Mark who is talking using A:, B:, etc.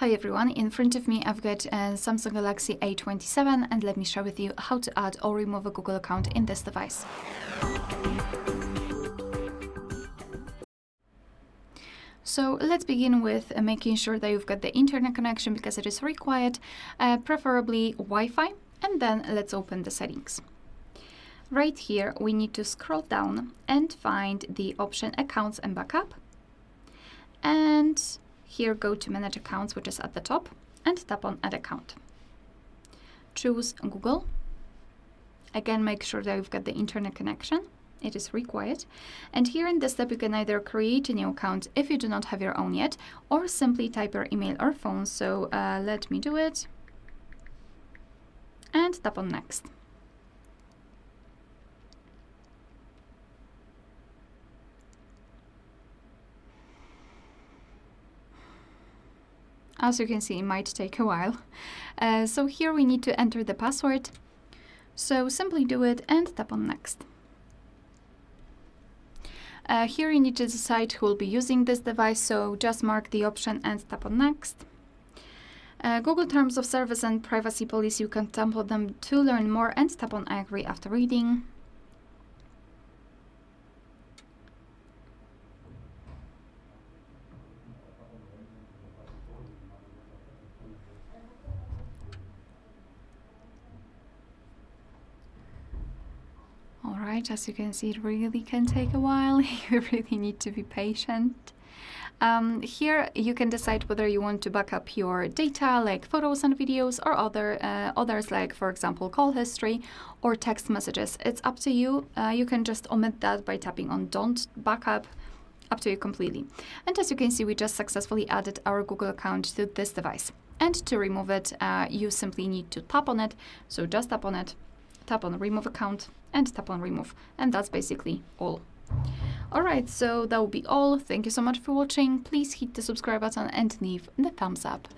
A: Hi everyone, in front of me I've got a Samsung Galaxy A27 and let me share with you how to add or remove a Google account in this device. So let's begin with making sure that you've got the internet connection because it is required, preferably Wi-Fi, and then let's open the settings. Right here we need to scroll down and find the option Accounts and Backup, and here go to Manage Accounts, which is at the top, and tap on Add Account. Choose Google. Again, make sure that you've got the internet connection. It is required. And here in this step, you can either create a new account if you do not have your own yet, or simply type your email or phone. So let me do it. And tap on Next. As you can see, it might take a while. So here we need to enter the password. So simply do it and tap on Next. Here you need to decide who will be using this device, so just mark the option and tap on Next. Google Terms of Service and Privacy Policy, you can tap on them to learn more and tap on I agree after reading. Alright, as you can see, it really can take a while. You really need to be patient. Here you can decide whether you want to back up your data like photos and videos, or others like, for example, call history or text messages. It's up to you. You can just omit that by tapping on Don't Backup. Up to you completely. And as you can see, we just successfully added our Google account to this device. And to remove it, you simply need to tap on it. So just tap on it, tap on Remove Account, and tap on Remove. And that's basically all. Alright, so that will be all. Thank you so much for watching. Please hit the subscribe button and leave the thumbs up.